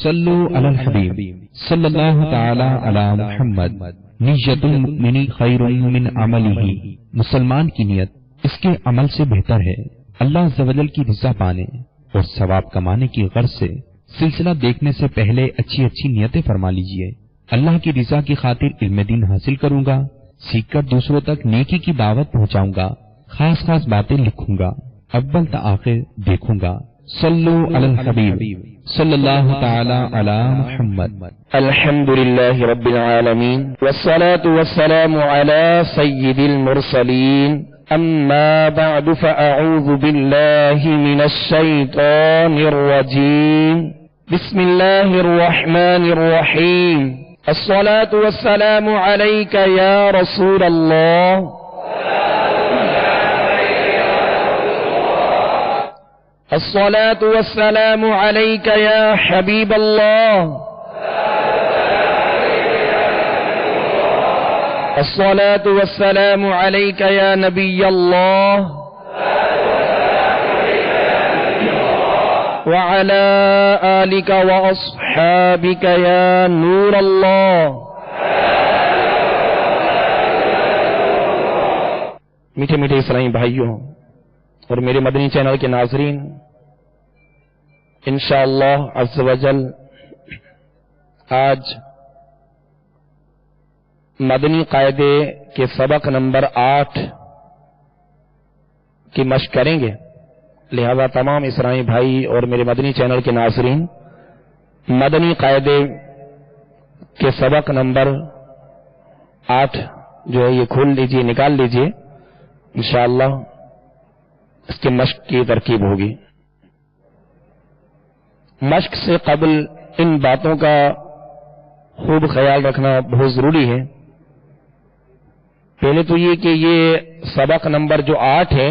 صلو علی الحبیب صلی اللہ تعالی علی محمد۔ نیت المؤمن خیر من عملہ، مسلمان کی نیت اس کے عمل سے بہتر ہے۔ اللہ عز و جل کی رضا پانے اور ثواب کمانے کی غرض سے سلسلہ دیکھنے سے پہلے اچھی اچھی نیتیں فرما لیجئے۔ اللہ کی رضا کی خاطر علم دین حاصل کروں گا، سیکھ کر دوسروں تک نیکی کی دعوت پہنچاؤں گا، خاص خاص باتیں لکھوں گا، اول تا آخر دیکھوں گا۔ صلو علی الحبیب صلی اللہ تعالی علی محمد۔ الحمد للہ رب العالمین والصلاة والسلام علی سید المرسلین، اما بعد فاعوذ باللہ من الشیطان الرجیم، بسم اللہ الرحمن الرحیم۔ الصلاة والسلام علیک یا رسول اللہ، الصلاة والسلام عليك يا حبيب الله، الصلاة والسلام عليك يا نبي الله، وعلى آلك وأصحابك يا نور الله۔ میٹھے میٹھے اسلامی بھائیوں اور میرے مدنی چینل کے ناظرین، انشاءاللہ عز و جل آج مدنی قاعدے کے سبق نمبر 8 کی مشق کریں گے، لہذا تمام اسلامی بھائی اور میرے مدنی چینل کے ناظرین مدنی قاعدے کے سبق نمبر 8 جو ہے یہ کھول لیجئے، نکال لیجئے، انشاءاللہ اس کے مشق کی ترکیب ہوگی۔ مشق سے قبل ان باتوں کا خوب خیال رکھنا بہت ضروری ہے۔ پہلے تو یہ کہ یہ سبق نمبر جو 8 ہے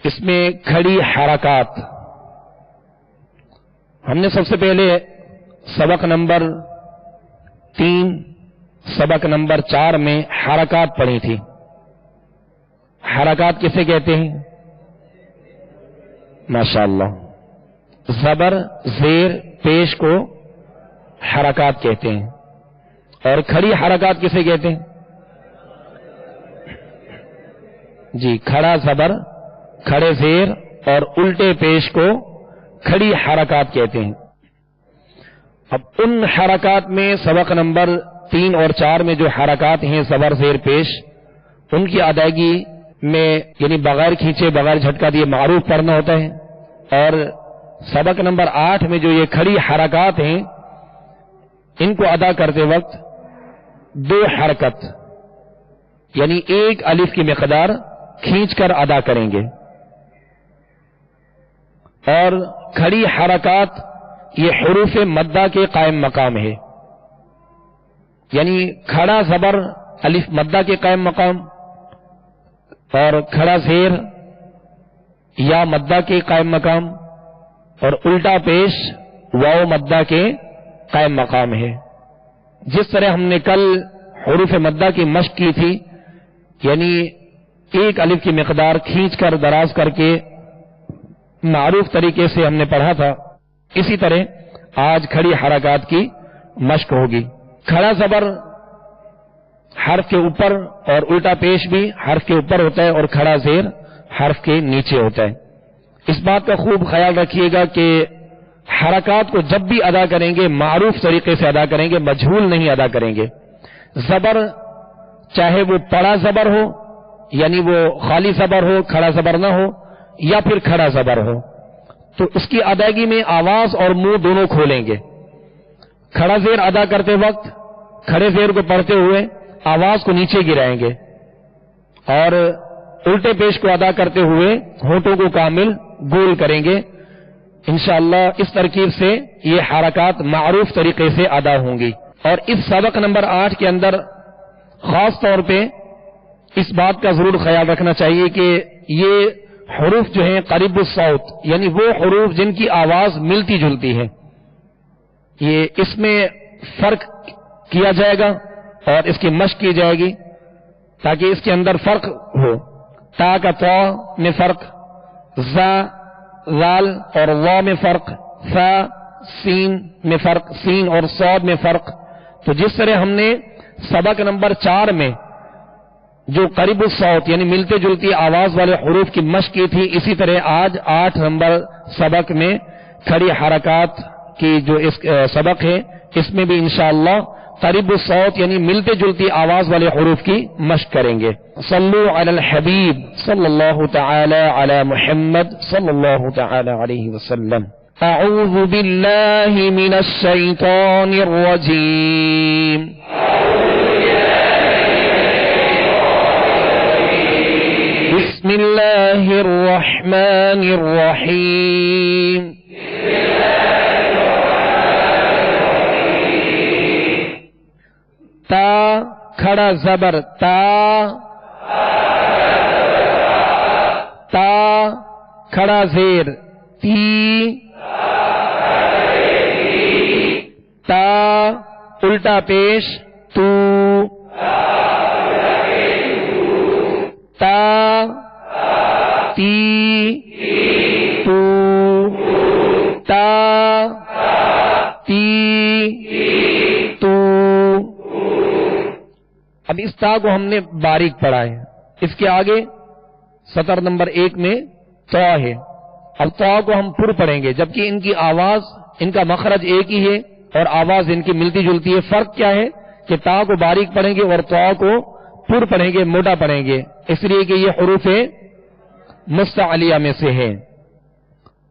اس میں کھڑی حرکات، ہم نے سب سے پہلے سبق نمبر 3 سبق نمبر 4 میں حرکات پڑھی تھی۔ حرکات کسے کہتے ہیں؟ ماشاءاللہ، زبر زیر پیش کو حرکات کہتے ہیں، اور کھڑی حرکات کسے کہتے ہیں؟ جی، کھڑا زبر، کھڑے زیر اور الٹے پیش کو کھڑی حرکات کہتے ہیں۔ اب ان حرکات میں سبق نمبر 3 اور 4 میں جو حرکات ہیں زبر زیر پیش، ان کی ادائیگی میں یعنی بغیر کھینچے بغیر جھٹکا دیے معروف پڑھنا ہوتا ہے، اور سبق نمبر 8 میں جو یہ کھڑی حرکات ہیں ان کو ادا کرتے وقت 2 حرکت یعنی 1 الف کی مقدار کھینچ کر ادا کریں گے، اور کھڑی حرکات یہ حروف مدہ کے قائم مقام ہے، یعنی کھڑا زبر الف مدہ کے قائم مقام، اور کھڑا زیر یا مدہ کے قائم مقام، اور الٹا پیش واو مدہ کے قائم مقام ہے۔ جس طرح ہم نے کل حروف مدہ کی مشق کی تھی، یعنی 1 الف کی مقدار کھینچ کر دراز کر کے معروف طریقے سے ہم نے پڑھا تھا، اسی طرح آج کھڑی حرکات کی مشق ہوگی۔ کھڑا زبر حرف کے اوپر اور الٹا پیش بھی حرف کے اوپر ہوتا ہے، اور کھڑا زیر حرف کے نیچے ہوتا ہے۔ اس بات کا خوب خیال رکھیے گا کہ حرکات کو جب بھی ادا کریں گے معروف طریقے سے ادا کریں گے، مجہول نہیں ادا کریں گے۔ زبر چاہے وہ پڑا زبر ہو یعنی وہ خالی زبر ہو، کھڑا زبر نہ ہو، یا پھر کھڑا زبر ہو، تو اس کی ادائیگی میں آواز اور منہ دونوں کھولیں گے۔ کھڑا زیر ادا کرتے وقت کھڑے زیر کو پڑھتے ہوئے آواز کو نیچے گرائیں گے، اور الٹے پیش کو ادا کرتے ہوئے ہونٹوں کو کامل گول کریں گے۔ انشاءاللہ اس ترکیب سے یہ حرکات معروف طریقے سے ادا ہوں گی۔ اور اس سبق نمبر 8 کے اندر خاص طور پہ اس بات کا ضرور خیال رکھنا چاہیے کہ یہ حروف جو ہیں قریب الصوت، یعنی وہ حروف جن کی آواز ملتی جلتی ہے، یہ اس میں فرق کیا جائے گا اور اس کی مشق کی جائے گی تاکہ اس کے اندر فرق ہو۔ تا کا تا میں فرق، زا زال اور وا میں فرق، فا سین میں فرق، سین اور صاد میں فرق. تو جس طرح ہم نے سبق نمبر 4 میں جو قریب الصوت یعنی ملتے جلتی آواز والے حروف کی مشق کی تھی، اسی طرح آج 8 نمبر سبق میں کھڑی حرکات کی جو سبق ہے، اس میں بھی انشاءاللہ قریب الصوت یعنی ملتے جلتی آواز والے حروف کی مشق کریں گے. صلو علی الحبیب صلی اللہ تعالی علی محمد صلی اللہ تعالی علیہ وسلم. اعوذ باللہ من الشیطان الرجیم. بسم اللہ الرحمن الرحیم. تا کھڑا زبر تا، تا کھڑا زیر تی، تا الٹا پیش تو، تا تی تو، تا تی تو. اب اس تا کو ہم نے باریک پڑھا ہے. اس کے آگے سطر نمبر 1 میں تا ہے. اب تا کو ہم پر پڑھیں گے، جبکہ ان کی آواز، ان کا مخرج ایک ہی ہے اور آواز ان کی ملتی جلتی ہے. فرق کیا ہے کہ تا کو باریک پڑھیں گے اور تا کو پر پڑھیں گے، موٹا پڑھیں گے، اس لیے کہ یہ حروف مستعلیہ میں سے ہے.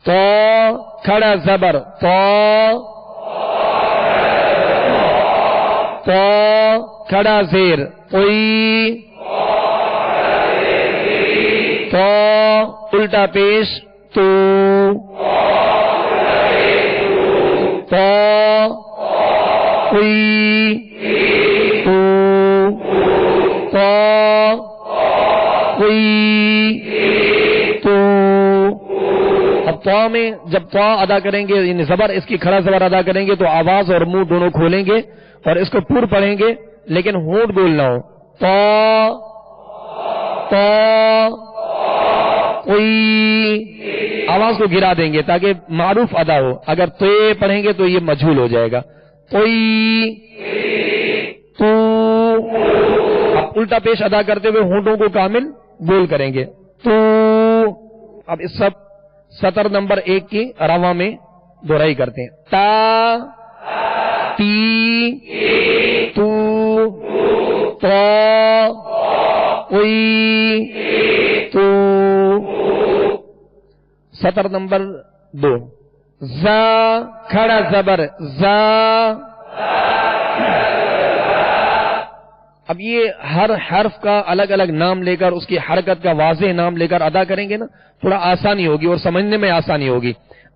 تا کھڑا زبر تا، تا کھڑا زیر قوی، تا الٹا پیش تو، تا قوی تو، تا قوی تو. اب تا میں جب تا ادا کریں گے یعنی زبر اس کی کھڑا زبر ادا کریں گے تو آواز اور منہ دونوں کھولیں گے اور اس کو پر پڑھیں گے، لیکن ہونٹ گول نہ ہو. تا تا قوی، آواز کو گرا دیں گے تاکہ معروف ادا ہو. اگر تے پڑھیں گے تو یہ مجھول ہو جائے گا. قوی تو. اب الٹا پیش ادا کرتے ہوئے ہونٹوں کو کامل گول کریں گے تو. اب اس سب سطر نمبر 1 کی رواں میں دہرائی کرتے ہیں. تا تی تو، تا قوی تو. سطر نمبر 2 زا کھڑا زبر زا. اب یہ ہر حرف کا الگ الگ نام لے کر اس کی حرکت کا واضح نام لے کر ادا کریں گے نا، تھوڑا آسانی ہوگی اور سمجھنے میں آسانی ہوگی.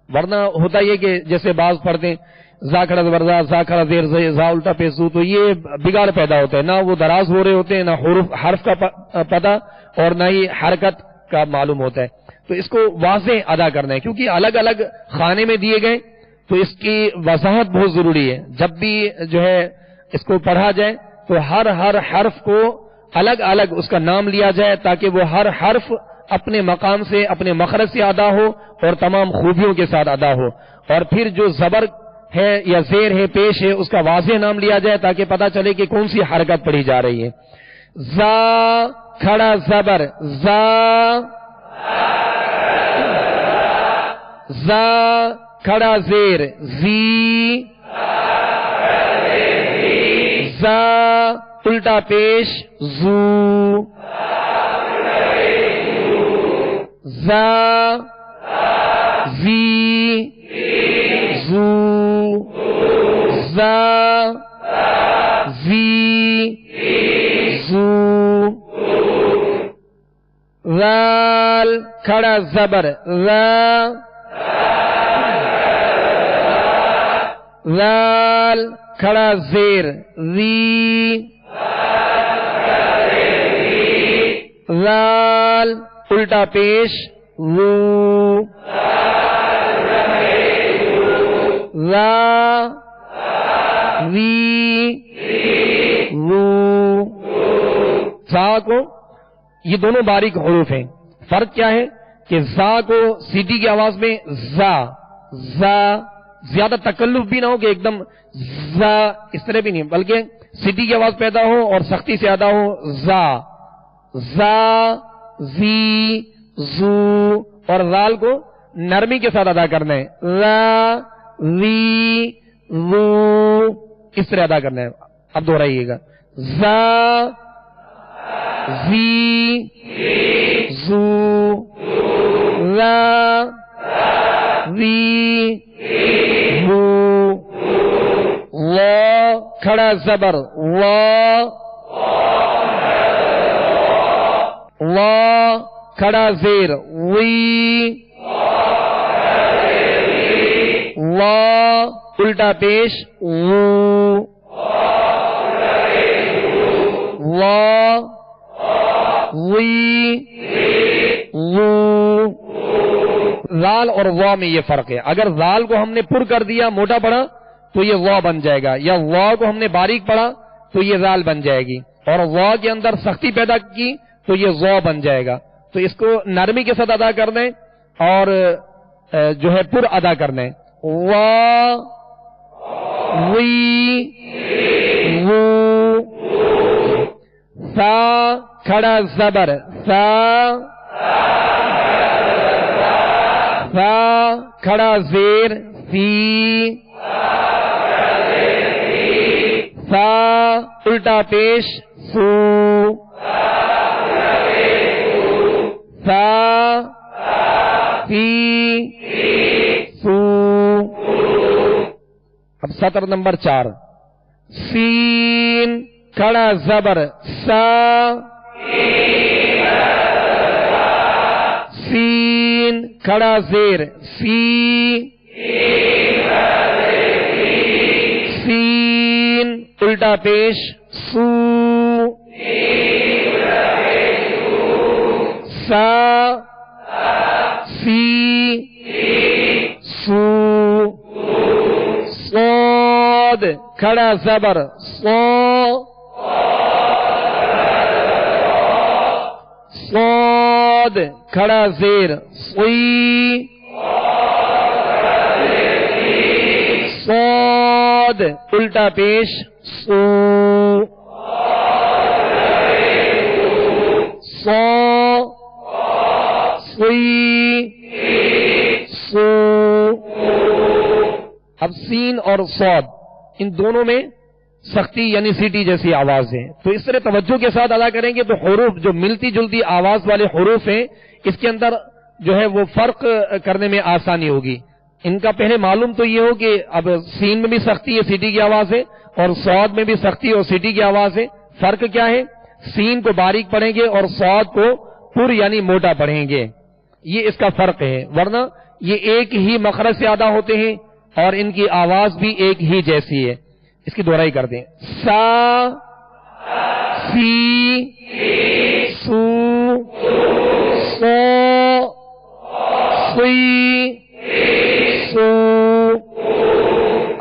ورنہ ہوتا یہ کہ جیسے بعض پڑھتے ہیں زا کھڑا زبر زا، زا کھڑا زیر زا الٹا پیش زو، تو یہ بگاڑ پیدا ہوتا ہے. نہ وہ دراز ہو رہے ہوتے ہیں، نہ حرف کا پتہ اور نہ ہی حرکت کا معلوم ہوتا ہے. تو اس کو واضح ادا کرنا ہے کیونکہ الگ الگ خانے میں دیے گئے، تو اس کی وضاحت بہت ضروری ہے. جب بھی جو ہے اس کو پڑھا جائے تو ہر حرف کو الگ الگ اس کا نام لیا جائے تاکہ وہ ہر حرف اپنے مقام سے، اپنے مخرج سے ادا ہو اور تمام خوبیوں کے ساتھ ادا ہو. اور پھر جو زبر ہے یا زیر ہے، پیش ہے، اس کا واضح نام لیا جائے تاکہ پتہ چلے کہ کون سی حرکت پڑھی جا رہی ہے. زا کھڑا زبر زا، زا کھڑا زیر زی، زا الٹا پیش زو، زا زی زو، زا زی زو. ذال کھڑا زبر ذا، ذال کھڑا زیر ذی، ذال الٹا پیش ذو، ذا ذی ذو. ذا کو یہ دونوں باریک حروف ہیں. فرق کیا ہے کہ زا کو سیدھی کی آواز میں زا، زا زیادہ تکلف بھی نہ ہو کہ ایک دم زا اس طرح بھی نہیں، بلکہ سٹی کی آواز پیدا ہو اور سختی سے ادا ہو. زا زا زی زو، اور رال کو نرمی کے ساتھ ادا کرنا ہے. را وی رو اس طرح ادا کرنا ہے. اب دوہرائیے گا. زا زی زو را وی رو. وا کھڑا زبر وا، وا کھڑا زیر وی، وا الٹا پیش وو، وا وی وو. زال اور وا میں یہ فرق ہے. اگر زال کو ہم نے پر کر دیا موٹا پڑا تو یہ وا بن جائے گا، یا وا کو ہم نے باریک پڑا تو یہ زال بن جائے گی، اور وا کے اندر سختی پیدا کی تو یہ وا بن جائے گا. تو اس کو نرمی کے ساتھ ادا کرنا ہے اور جو ہے پر ادا کرنا ہے. وا وی وو. سا کھڑا زبر سا، سا کھڑا زیر سی، سا الٹا پیش سو، سا سی سو. اب سطر نمبر 4. سین کھڑا زبر سا، سین کھڑا زیر سی، سین الٹا پیش سو، سا سی سو. صاد کھڑا زبر صو، صاد کھڑا زیر صی، صاد الٹا پیش سو، صو صی سو. اب سین اور صاد ان دونوں میں سختی یعنی سیٹی جیسی آواز ہے، تو اس طرح توجہ کے ساتھ ادا کریں گے تو حروف جو ملتی جلتی آواز والے حروف ہیں اس کے اندر جو ہے وہ فرق کرنے میں آسانی ہوگی. ان کا پہلے معلوم تو یہ ہو کہ اب سین میں بھی سختی ہے سیٹی کی آواز ہے اور صاد میں بھی سختی اور سیٹی کی آواز ہے. فرق کیا ہے؟ سین کو باریک پڑھیں گے اور صاد کو پر یعنی موٹا پڑھیں گے، یہ اس کا فرق ہے. ورنہ یہ ایک ہی مخرج سے ادا ہوتے ہیں اور ان کی آواز بھی ایک ہی جیسی ہے. اس کی دہرائی کر دیں. سا سی سو سو سی سو.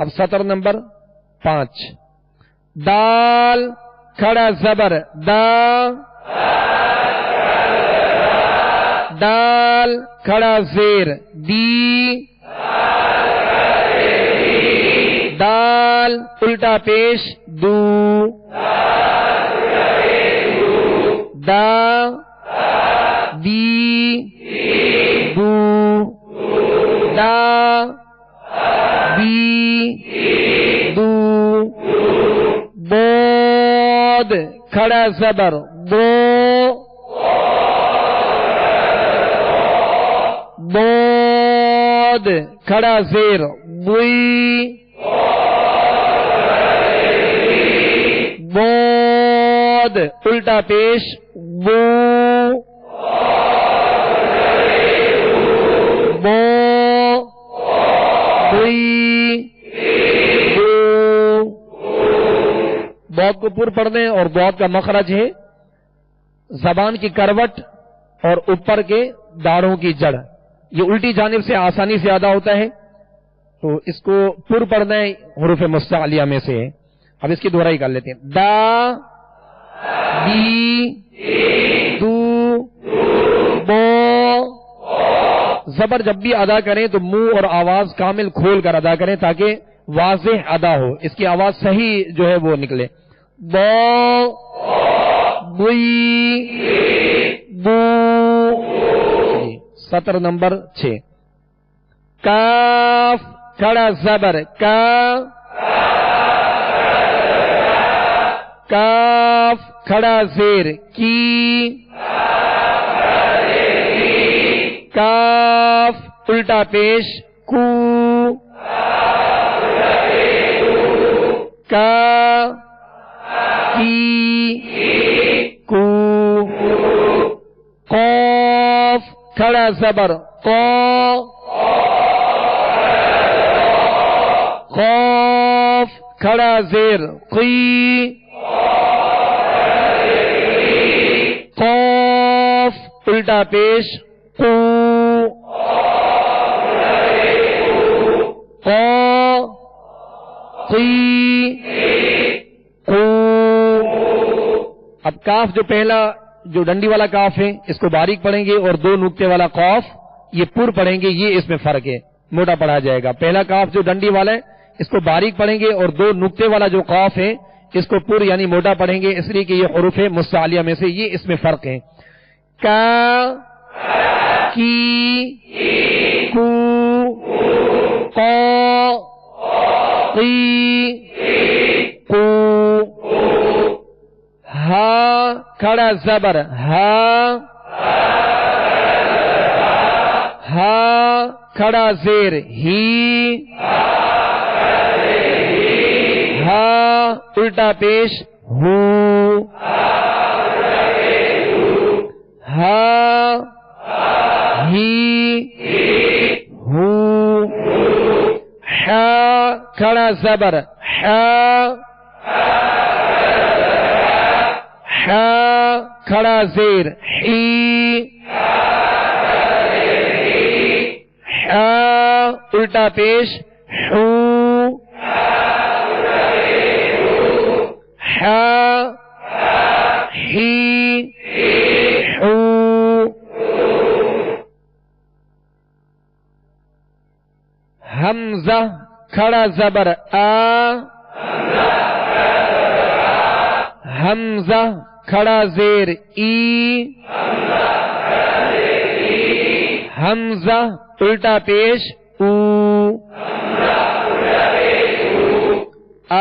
اب سطر نمبر 5. دال کھڑا زبر دا، دال کھڑا زیر دی، دال الٹا پیش دو، دا دی دو، دا دی دو. بود کھڑا زبر بو، بود کھڑا زیر بوئی، بود الٹا پیش بو، بو بوئی بو. بود کو پر پڑھنے اور بود کا مخرج ہے زبان کی کروٹ اور اوپر کے داڑھوں کی جڑ، یہ الٹی جانب سے آسانی سے ادا ہوتا ہے تو اس کو پر پڑھنا ہے حروف مستعلیہ میں سے. اب اس کی دہرائی کر لیتے ہیں. دا دی دو بو زبر جب بھی ادا کریں تو منہ اور آواز کامل کھول کر ادا کریں تاکہ واضح ادا ہو، اس کی آواز صحیح جو ہے وہ نکلے. بو بوئی بو. سطر نمبر 6. کاف کھڑا زبر کا، کاف کھڑا زیر کی، کاف الٹا پیش کو، کا کی کو. قاف کھڑا زبر قا، قاف کھڑا زیر قی، قاف الٹا پیش قو، قا قی قو. اب کاف جو پہلا جو ڈنڈی والا کاف ہے اس کو باریک پڑھیں گے اور دو نقطے والا قاف یہ پر پڑھیں گے، یہ اس میں فرق ہے، موٹا پڑھا جائے گا. پہلا کاف جو ڈنڈی والا ہے اس کو باریک پڑھیں گے اور دو نقطے والا جو قاف ہے اس کو پر یعنی موٹا پڑھیں گے، اس لیے کہ یہ حروف مستعلیہ میں سے یہ اس میں فرق ہے. کا کی کو، قا قی قو. ہا کھڑا زبر ہا، ہا کھڑا زیر ہی، ہا الٹا پیش ہو، ہا ہی ہو. حا کھڑا زبر حا، حا کھڑا زیر حی، حا الٹا پیش حو، حا ہی حو. حمزہ کھڑا زبر آ، حمزہ کھڑا زیر ای، حمزہ الٹا پیش او، آ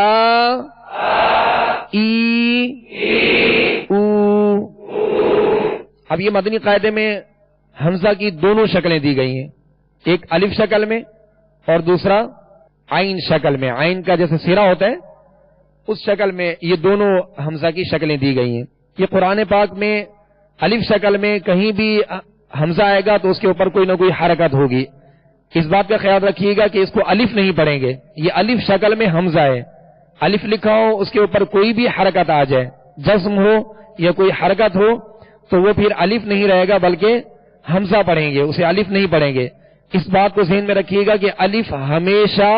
ای او. اب یہ مدنی قاعدے میں حمزہ کی دونوں شکلیں دی گئی ہیں، ایک الف شکل میں اور دوسرا عین شکل میں. عین کا جیسے سیرا ہوتا ہے اس شکل میں یہ دونوں حمزہ کی شکلیں دی گئی ہیں. یہ قرآن پاک میں الف شکل میں کہیں بھی حمزہ آئے گا تو اس کے اوپر کوئی نہ کوئی حرکت ہوگی. اس بات کا خیال رکھیے گا کہ اس کو الف نہیں پڑھیں گے، یہ الف شکل میں حمزہ ہے. الف لکھا ہو اس کے اوپر کوئی بھی حرکت آ جائے، جزم ہو یا کوئی حرکت ہو تو وہ پھر الف نہیں رہے گا بلکہ حمزہ پڑھیں گے، اسے الف نہیں پڑھیں گے. اس بات کو ذہن میں رکھیے گا کہ الف ہمیشہ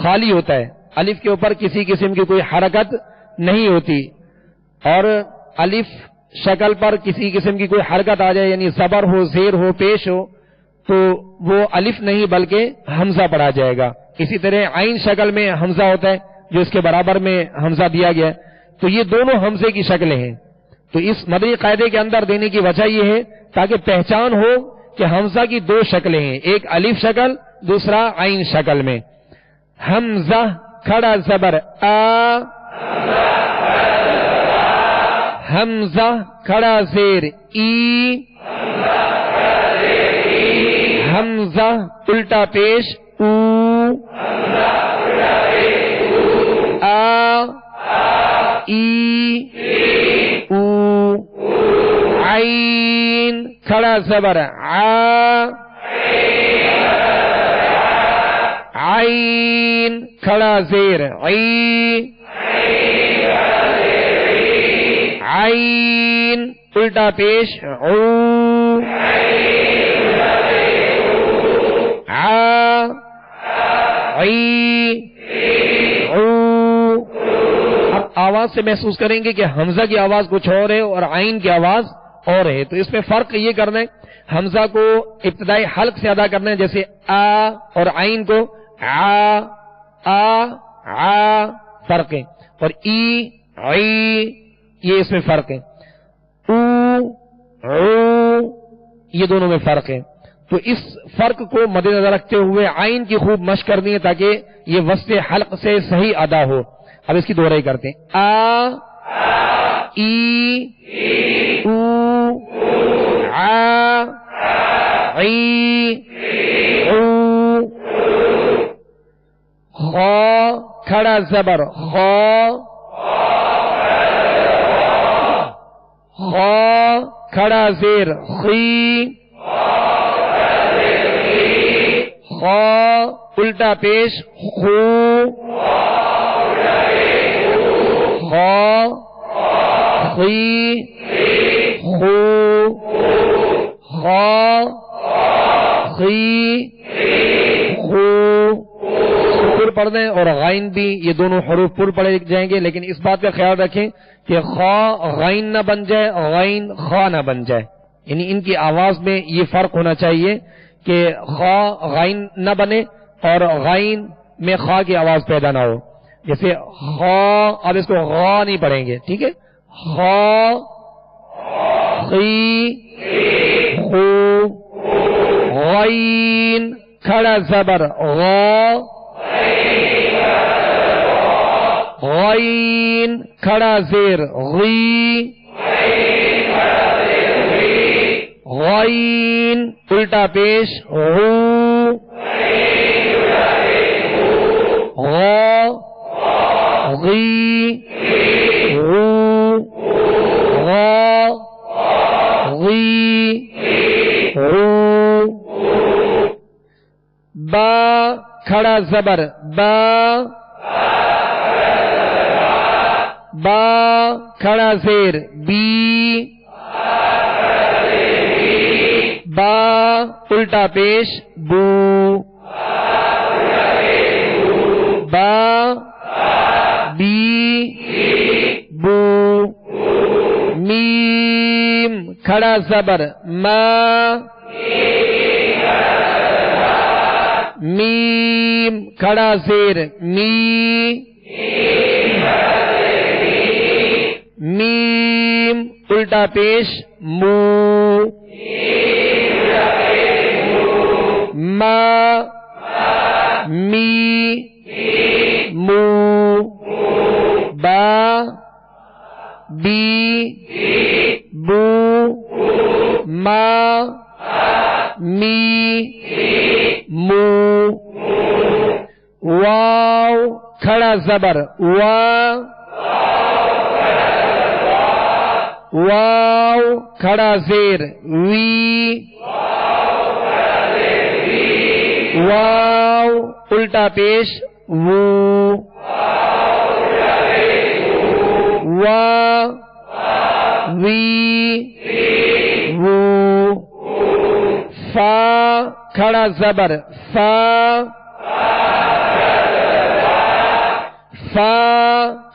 خالی ہوتا ہے، الف کے اوپر کسی قسم کی کوئی حرکت نہیں ہوتی. اور الف شکل پر کسی قسم کی کوئی حرکت آ جائے یعنی زبر ہو، زیر ہو، پیش ہو تو وہ الف نہیں بلکہ حمزہ پڑھا جائے گا. اسی طرح عین شکل میں حمزہ ہوتا ہے جو اس کے برابر میں حمزہ دیا گیا ہے. تو یہ دونوں حمزے کی شکلیں ہیں. تو اس مدنی قاعدے کے اندر دینے کی وجہ یہ ہے تاکہ پہچان ہو کہ حمزہ کی دو شکلیں ہیں، ایک الف شکل دوسرا عین شکل میں. حمزہ کھڑا زبر آ، حمزہ کھڑا زیر ای، حمزہ الٹا پیش او، آ ای او. عین کھڑا زبر آ، عین کھڑا زیر عی، عین الٹا پیش عو، عا عی عو. اب آواز سے محسوس کریں گے کہ حمزہ کی آواز کچھ اور ہے اور عین کی آواز اور ہے. تو اس میں فرق یہ کرنا ہے حمزہ کو ابتدائی حلق سے ادا کرنا ہے, جیسے آ اور عین کو آ فرق ہے, اور ای عی یہ اس میں فرق ہے, او یہ دونوں میں فرق ہے. تو اس فرق کو مد نظر رکھتے ہوئے عین کی خوب مشق کرنی ہے تاکہ یہ وسط حلق سے صحیح ادا ہو. اب اس کی دوہرائی کرتے ہیں, آ ای او آ عی او. خا کھڑا زبر خا, خا کھڑا زیر خی, خا الٹا پیش خو, خا خی خو, خا خی خو. پر پڑھ دیں اور غائن بھی, یہ دونوں حروف پر پڑھے جائیں گے, لیکن اس بات کا خیال رکھیں کہ خا غائن نہ بن جائے, غائن خا نہ بن جائے. یعنی ان کی آواز میں یہ فرق ہونا چاہیے کہ خا غائن نہ بنے اور غائن میں خا کی آواز پیدا نہ ہو. جیسے خا, اب اس کو غا نہیں پڑھیں گے, ٹھیک ہے, خا خی خو, غائن کھڑا زبر غا, غائن کھڑا زیر غی, غائن الٹا پیش غو, غا غی غو, غا غی غو. با کھڑا زبر با, با کھڑا زیر بی, با الٹا پیش بو, با بی بو. میم کھڑا زبر ما, میم کھڑا زیر می, میم الٹا پیش مو, ما می مو. با بی بو ما می مو. واو کھڑا زبر وا, واو کھڑا زیر وی, واو الٹا پیش وو, وا وی وو. فا کھڑا زبر فا, فا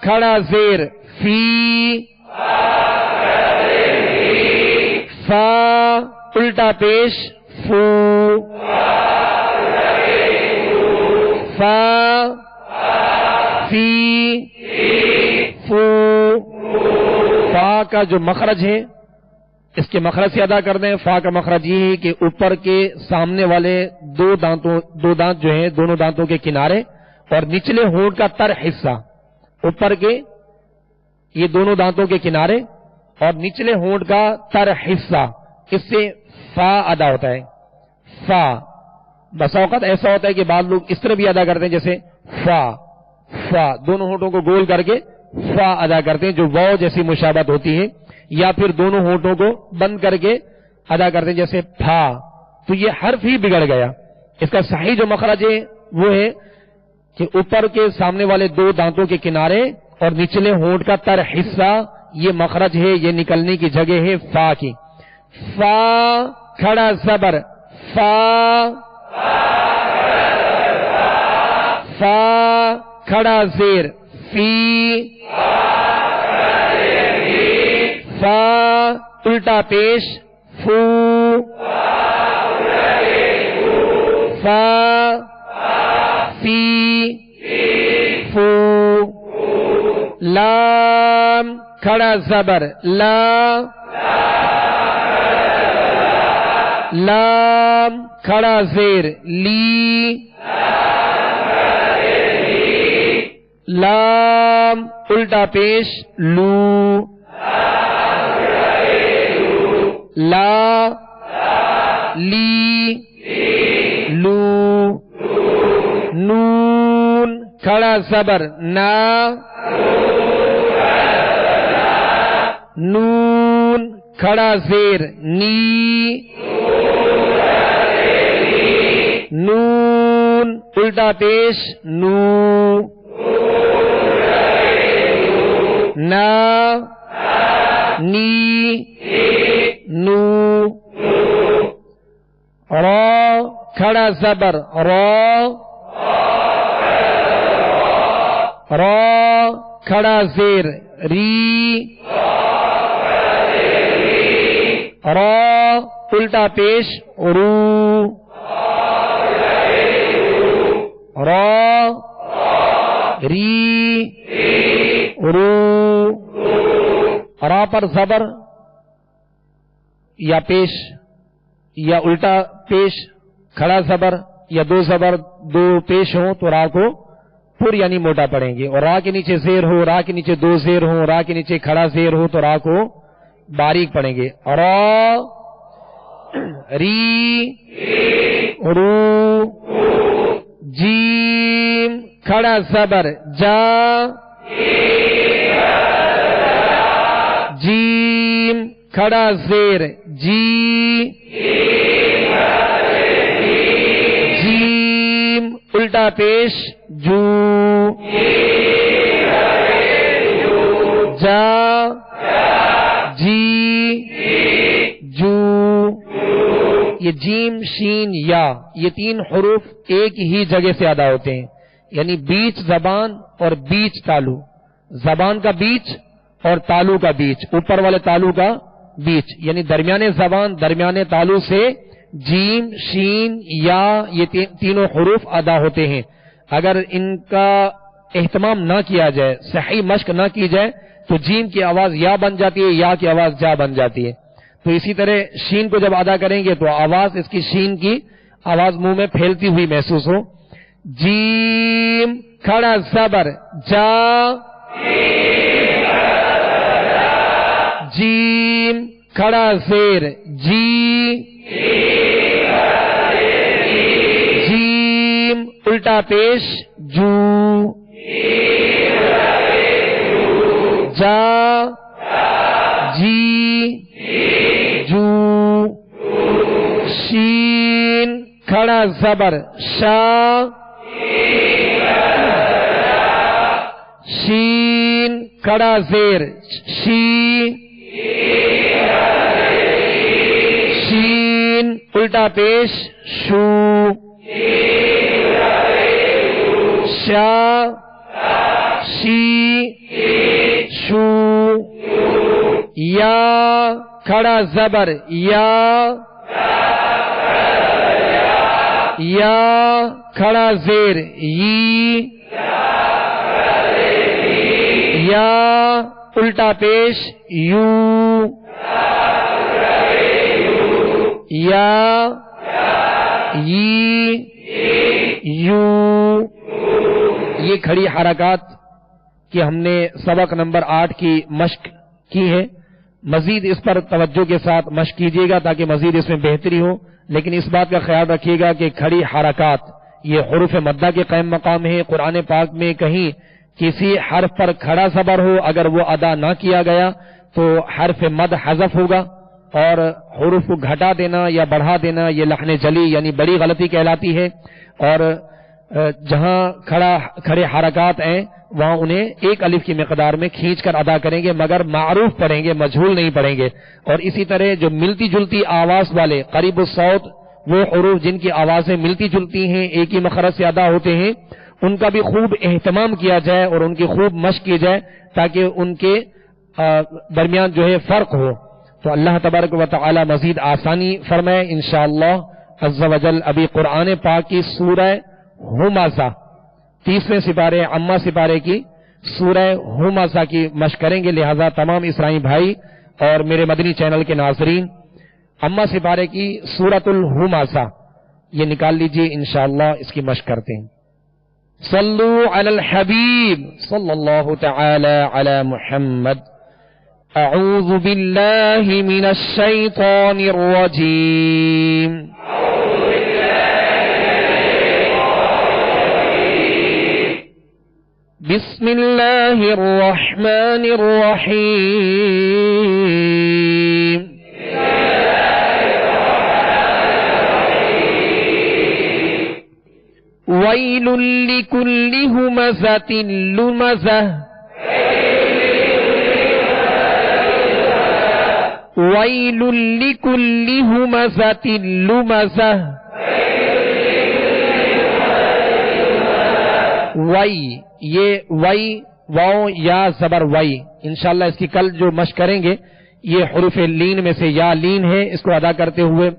کھڑا زیر فی, فا الٹا پیش فو, فا فی فو. فا کا جو مخرج ہے اس کے مخرج سے ادا کر دیں. فا کا مخرج یہ ہے کہ اوپر کے سامنے والے دو دانت جو ہیں دونوں دانتوں کے کنارے اور نچلے ہونٹ کا تر حصہ, اوپر کے یہ دونوں دانتوں کے کنارے اور نچلے ہونٹ کا تر حصہ, اس سے فا ادا ہوتا ہے. فا بسا اوقات ایسا ہوتا ہے کہ بعض لوگ اس طرح بھی ادا کرتے ہیں جیسے فا, فا دونوں ہونٹوں کو گول کر کے فا ادا کرتے ہیں جو واو جیسی مشابہت ہوتی ہے, یا پھر دونوں ہونٹوں کو بند کر کے ادا کرتے ہیں جیسے پھا. تو یہ حرف ہی بگڑ گیا. اس کا صحیح جو مخرج ہے وہ ہے کہ اوپر کے سامنے والے دو دانتوں کے کنارے اور نچلے ہونٹ کا تر حصہ, یہ مخرج ہے, یہ نکلنے کی جگہ ہے فا کی. فا کھڑا زبر فا, فا کھڑا زیر فی, فا الٹا پیش فو، فا فی فو، لام کھڑا زبر لا، لام کھڑا زیر لی، لام الٹا پیش لو، لا لی لو، نون کھڑا زبر نا، نون کھڑا زیر نی، نون الٹا پیش نو، نا نی نو، را کھڑا زبر را، را کھڑا زیر ری، را الٹا پیش رو، را ری رو، را پر زبر یا پیش یا الٹا پیش کھڑا زبر یا دو زبر دو پیش ہوں تو را کو پر یعنی موٹا پڑھیں گے، اور را کے نیچے زیر ہو، را کے نیچے دو زیر ہوں، را کے نیچے کھڑا زیر ہو تو را کو باریک پڑھیں گے، را ری رو، جیم کھڑا زبر جا، جیم کھڑا زیر جی، جیم الٹا پیش جو، جا جی جو، یہ جیم شین یا یہ تین حروف ایک ہی جگہ سے ادا ہوتے ہیں، یعنی بیچ زبان اور بیچ تالو، زبان کا بیچ اور تالو کا بیچ، اوپر والے تالو کا بیچ، یعنی درمیانے زبان درمیانے تالو سے جیم شین یا یہ تینوں حروف ادا ہوتے ہیں۔ اگر ان کا اہتمام نہ کیا جائے، صحیح مشق نہ کی جائے تو جیم کی آواز یا بن جاتی ہے، یا کی آواز جا بن جاتی ہے۔ تو اسی طرح شین کو جب ادا کریں گے تو آواز اس کی شین کی آواز منہ میں پھیلتی ہوئی محسوس ہو۔ جیم کھڑا زبر جا، جیم کھڑا زیر جی، جیم الٹا پیش جو، جا جی جو، شین کھڑا زبر شا، شین کھڑا زیر شی، شین الٹا پیش شو، شا شی شو، یا کھڑا زبر یا، یا کھڑا زیر یی، یا الٹا پیش یو، یا یی یو۔ یہ کھڑی حرکات کہ ہم نے سبق نمبر 8 کی مشق کی ہے، مزید اس پر توجہ کے ساتھ مشق کیجیے گا تاکہ مزید اس میں بہتری ہو، لیکن اس بات کا خیال رکھیے گا کہ کھڑی حرکات یہ حروف مدہ کے قائم مقام ہے۔ قرآن پاک میں کہیں کسی حرف پر کھڑا زبر ہو اگر وہ ادا نہ کیا گیا تو حرف مد حذف ہوگا، اور حروف کو گھٹا دینا یا بڑھا دینا یہ لحن جلی یعنی بڑی غلطی کہلاتی ہے، اور جہاں کھڑے حرکات ہیں وہاں انہیں ایک الف کی مقدار میں کھینچ کر ادا کریں گے، مگر معروف پڑھیں گے، مجہول نہیں پڑھیں گے۔ اور اسی طرح جو ملتی جلتی آواز والے قریب الصوت، وہ حروف جن کی آوازیں ملتی جلتی ہیں، ایک ہی مخرج سے ادا ہوتے ہیں، ان کا بھی خوب اہتمام کیا جائے اور ان کی خوب مشق کی جائے تاکہ ان کے درمیان جو ہے فرق ہو۔ تو اللہ تبارک و تعالی مزید آسانی فرمائے انشاءاللہ عز و جل۔ ابھی قرآن پاک کی سورہ ہمزہ 30ویں سپارے عامہ سپارے کی سورہ ہمزہ کی مشق کریں گے، لہذا تمام اسرائی بھائی اور میرے مدنی چینل کے ناظرین عامہ سپارے کی سورۃ الہمزہ یہ نکال لیجئے، انشاءاللہ اس کی مشق کرتے ہیں۔ صلو علی الحبیب صلی اللہ تعالی علی محمد۔ اعوذ باللہ من الشیطان الرجیم۔ بسم اللہ الرحمن الرحیم۔ ویل لکل ہمزۃ لمزہ۔ ویل لکل ہمزۃ لمزہ۔ وی یہ وی واؤ یا زبر وی، انشاءاللہ اس کی کل جو مشق کریں گے یہ حروف لین میں سے یا لین ہے، اس کو ادا کرتے ہوئے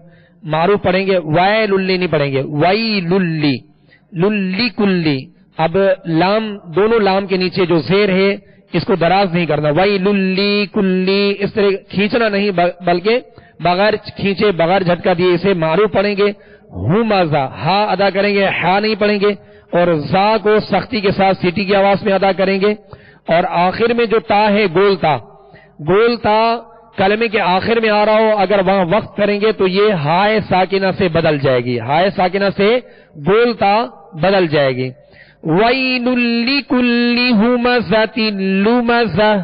معروف پڑھیں گے، وائل للی نہیں پڑھیں گے، وی للی للی کلی۔ اب لام دونوں لام کے نیچے جو زیر ہے اس کو دراز نہیں کرنا، وی للی کلی اس طرح کھینچنا نہیں بلکہ بغیر کھینچے بغیر جھٹکا دیے اسے معروف پڑھیں گے۔ ہمزہ ہا ادا کریں گے، ہا نہیں پڑھیں گے، اور زا کو سختی کے ساتھ سیٹی کی آواز میں ادا کریں گے، اور آخر میں جو تا ہے گول تا، گول تا کلمے کے آخر میں آ رہا ہو اگر وہاں وقت کریں گے تو یہ ہائے ساکنہ سے بدل جائے گی، ہائے ساکنہ سے گول تا بدل جائے گی۔ وَيْلٌ لِّكُلِّ ہُمَزَةٍ لُمَزَةٍ۔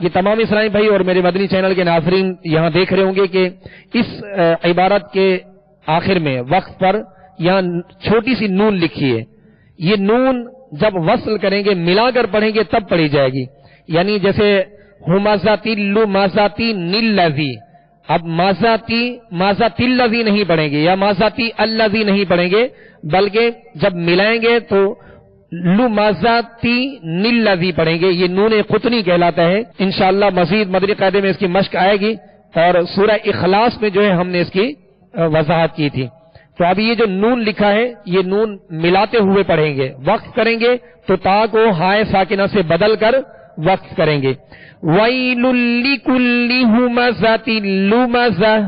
یہ تمام اسلامی بھائی اور میرے مدنی چینل کے ناظرین یہاں دیکھ رہے ہوں گے کہ اس عبارت کے آخر میں وقت پر یہاں چھوٹی سی نون لکھی ہے، یہ نون جب وصل کریں گے ملا کر پڑھیں گے تب پڑھی جائے گی، یعنی جیسے ہمزاتی لمزاتی نلذی، اب مازاتی مازاتی الذی نہیں پڑھیں گے یا مازاتی الذی نہیں پڑھیں گے، بلکہ جب ملائیں گے تو لمزاتی نلذی پڑھیں گے، یہ نون قطنی کہلاتا ہے۔ انشاءاللہ مزید مدنی قاعدے میں اس کی مشق آئے گی، اور سورہ اخلاص میں جو ہے ہم نے اس کی وضاحت کی تھی۔ تو ابھی یہ جو نون لکھا ہے یہ نون ملاتے ہوئے پڑھیں گے، وقف کریں گے تو تا کو ہائے ساکنہ سے بدل کر وقف کریں گے۔ وَيْلٌ لِّكُلِّ ہُمَزَةٍ لُمَزَةٍ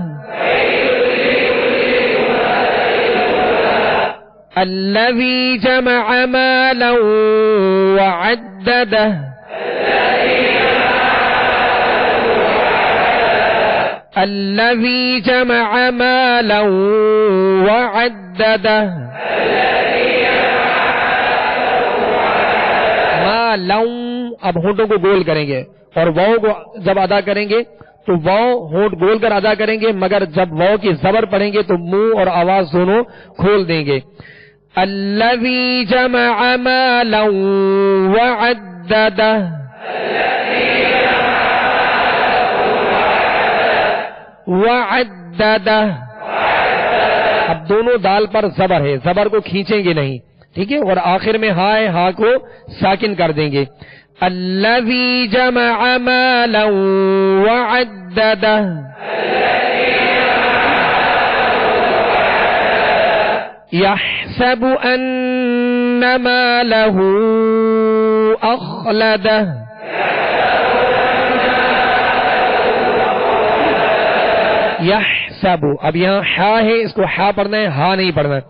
الَّذِي جَمَعَ مَالًا وَعَدَّدَهُ۔ الذي جمع مالا وعدده۔ مالا اب ہونٹوں کو گول کریں گے اور واؤ کو جب ادا کریں گے تو واؤ ہونٹ گول کر ادا کریں گے، مگر جب واؤ کی زبر پڑھیں گے تو منہ اور آواز دونوں کھول دیں گے۔ الذي جمع مالا وعدده۔ وعددہ، اب دونوں دال پر زبر ہے، زبر کو کھینچیں گے نہیں، ٹھیک ہے، اور آخر میں ہائے ہا کو ساکن کر دیں گے۔ الذی جمع مالا وعددہ۔ یحسب ان مالہ اخلدہ۔ یحسب، اب یہاں ہا ہے، اس کو ہا پڑھنا ہے، ہا نہیں پڑھنا ہے۔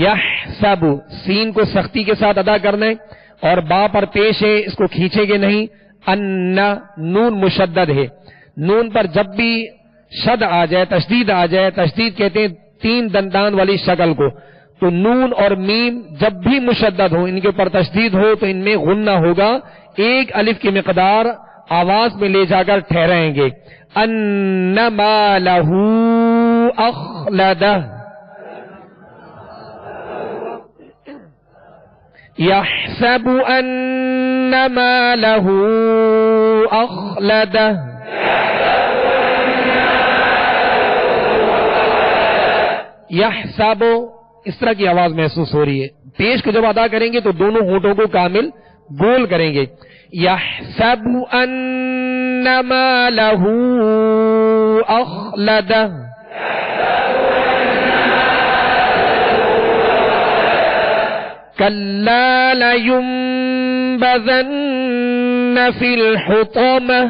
یحسب، سین کو سختی کے ساتھ ادا کرنا ہے، اور با پر پیش ہے، اس کو کھینچیں گے نہیں۔ ان، نون مشدد ہے، نون پر جب بھی شد آ جائے، تشدید آ جائے، تشدید کہتے ہیں 3 دندان والی شکل کو، تو نون اور میم جب بھی مشدد ہو، ان کے اوپر تشدید ہو تو ان میں غنہ ہوگا، ایک الف کی مقدار آواز میں لے جا کر ٹھہرائیں گے۔ ان مالہ اخلدہ۔ یحسب ان مالہ اخلدہ۔ یحسب، اس طرح کی آواز محسوس ہو رہی ہے۔ پیش کو جب ادا کریں گے تو دونوں ہونٹوں کو کامل گول کریں گے. یحسب ان مالہ اخلدہ، کلا لینبذن فی الحطمہ،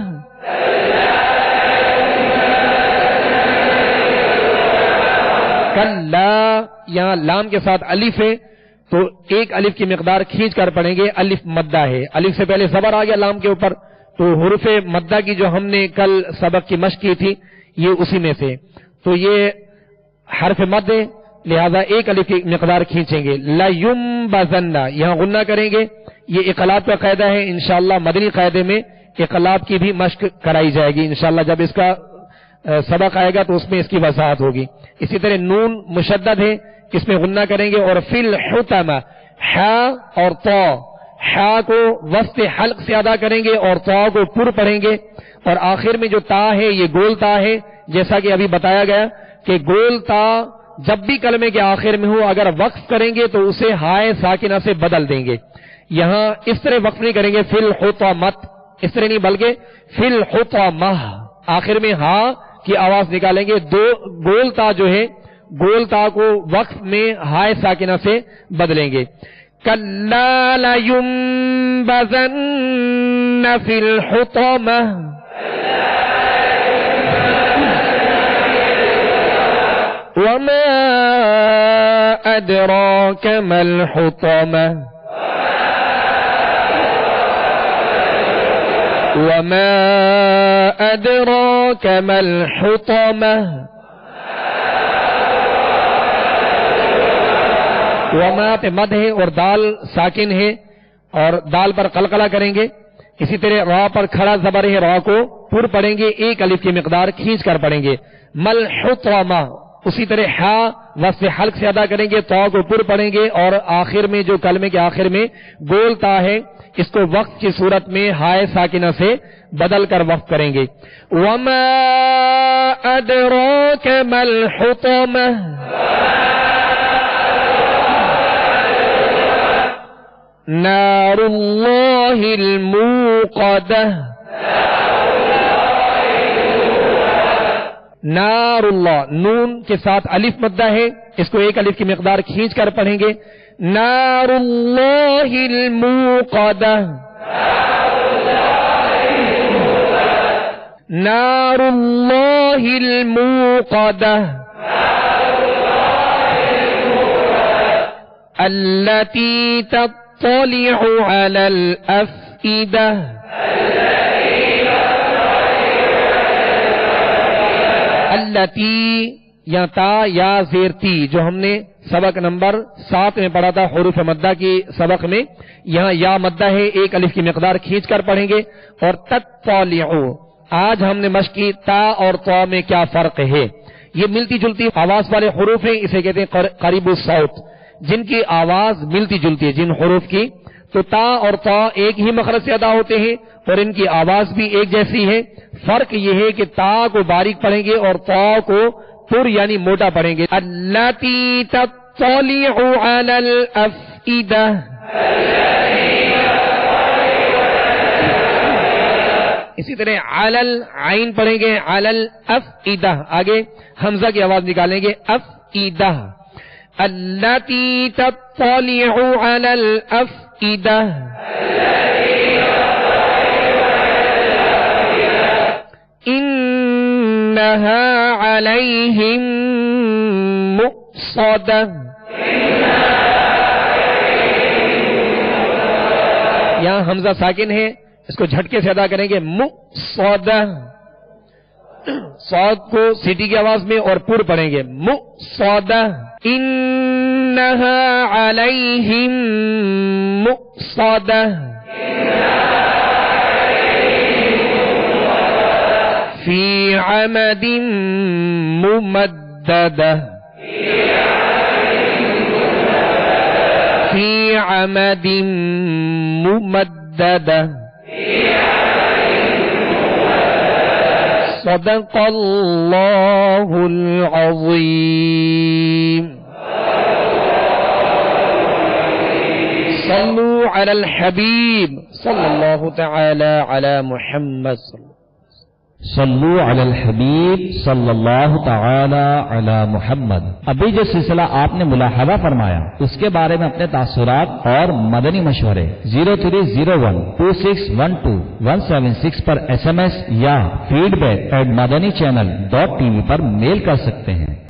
کلا یہاں لام کے ساتھ الف ہے تو ایک الف کی مقدار کھینچ کر پڑھیں گے. الف مدہ ہے، الف سے پہلے زبر آ گیا لام کے اوپر، تو حروف مدہ کی جو ہم نے کل سبق کی مشق کی تھی یہ اسی میں سے، تو یہ حرف مد ہے لہذا ایک الف کی مقدار کھینچیں گے. لَيُنبَذَنَّ یہاں غنہ کریں گے. یہ اقلاب کا قاعدہ ہے، انشاءاللہ مدنی قاعدے میں اقلاب کی بھی مشق کرائی جائے گی انشاءاللہ. جب اس کا سبق آئے گا تو اس میں اس کی وضاحت ہوگی. اسی طرح نون مشدد ہے، اس میں غنہ کریں گے. اور فی الحطمہ حا اور طا، حا کو وسط حلق سے ادا کریں گے اور طا کو پر پڑھیں گے. اور آخر میں جو تا ہے یہ گول تا ہے، جیسا کہ ابھی بتایا گیا کہ گول تا جب بھی کلمے کے آخر میں ہو اگر وقف کریں گے تو اسے ہائے ساکنہ سے بدل دیں گے. یہاں اس طرح وقف نہیں کریں گے فی الحطمۃ، اس طرح نہیں بلکہ فی الحطمہ، آخر میں ہا کی آواز نکالیں گے. دو گول تا جو ہے گول تا کو وقف میں ہائے ساکنہ سے بدلیں گے. کلا لینبذن فی الحطمہ، وما ادراک ما الحطمہ، وما ادراک ما الحطمہ. وما پہ مد ہے اور دال ساکن ہے اور دال پر قلقلہ کریں گے. اسی طرح را پر کھڑا زبر ہے، را کو پر پڑھیں گے، ایک الف کی مقدار کھینچ کر پڑھیں گے. مل حطمہ، اسی طرح ہا وسط حلق سے ادا کریں گے، تا کو پر پڑھیں گے اور آخر میں جو کلمے کے آخر میں گول تا ہے اس کو وقت کی صورت میں ہائے ساکنہ سے بدل کر وقف کریں گے. وما ادراک ما الحطمہ، نار اللہ الموقدہ، نار اللہ نون کے ساتھ الف مدہ ہے، اس کو ایک الف کی مقدار کھینچ کر پڑھیں گے. نار اللہ الموقدہ، نار اللہ الموقدہ، التي تطلع على الأفئدة، التي یا تا یا زیر تی جو ہم نے سبق نمبر 7 میں پڑھا تھا حروف مدہ کی سبق میں، یہاں یا مدہ ہے، ایک الف کی مقدار کھینچ کر پڑھیں گے. اور تطلع آج ہم نے مشق کی تا اور طا میں کیا فرق ہے. یہ ملتی جلتی آواز والے حروف ہیں، اسے کہتے ہیں قریب الصوت، جن کی آواز ملتی جلتی ہے جن حروف کی. تو تا اور طا ایک ہی مخرج سے ادا ہوتے ہیں اور ان کی آواز بھی ایک جیسی ہے. فرق یہ ہے کہ تا کو باریک پڑھیں گے اور طا کو پر یعنی موٹا پڑھیں گے. اللاتی تطلع علی الافئدہ، اسی طرح علل عین پڑھیں گے، علل افئدہ، آگے حمزہ کی آواز نکالیں گے افئدہ. اللاتی تطلع علی الافئدہ، انہا علیہم مؤصدہ. یہاں حمزہ ساکن ہے، اس کو جھٹکے سے ادا کریں گے مؤصدہ، صاد کو سیٹی کی آواز میں اور پر پڑھیں گے مؤصدہ. انہا علیہم مؤصدہ، فی عمد ممددہ، فی عمد ممددہ. صدق اللہ العظیم، صلو علی الحبیب صلی اللہ تعالی علی محمد صلو علی الحبیب صلی اللہ تعالی علی محمد۔ ابھی جو سلسلہ آپ نے ملاحظہ فرمایا اس کے بارے میں اپنے تاثرات اور مدنی مشورے 03012612 پر SMS یا feedback@madanichannel.tv پر میل کر سکتے ہیں۔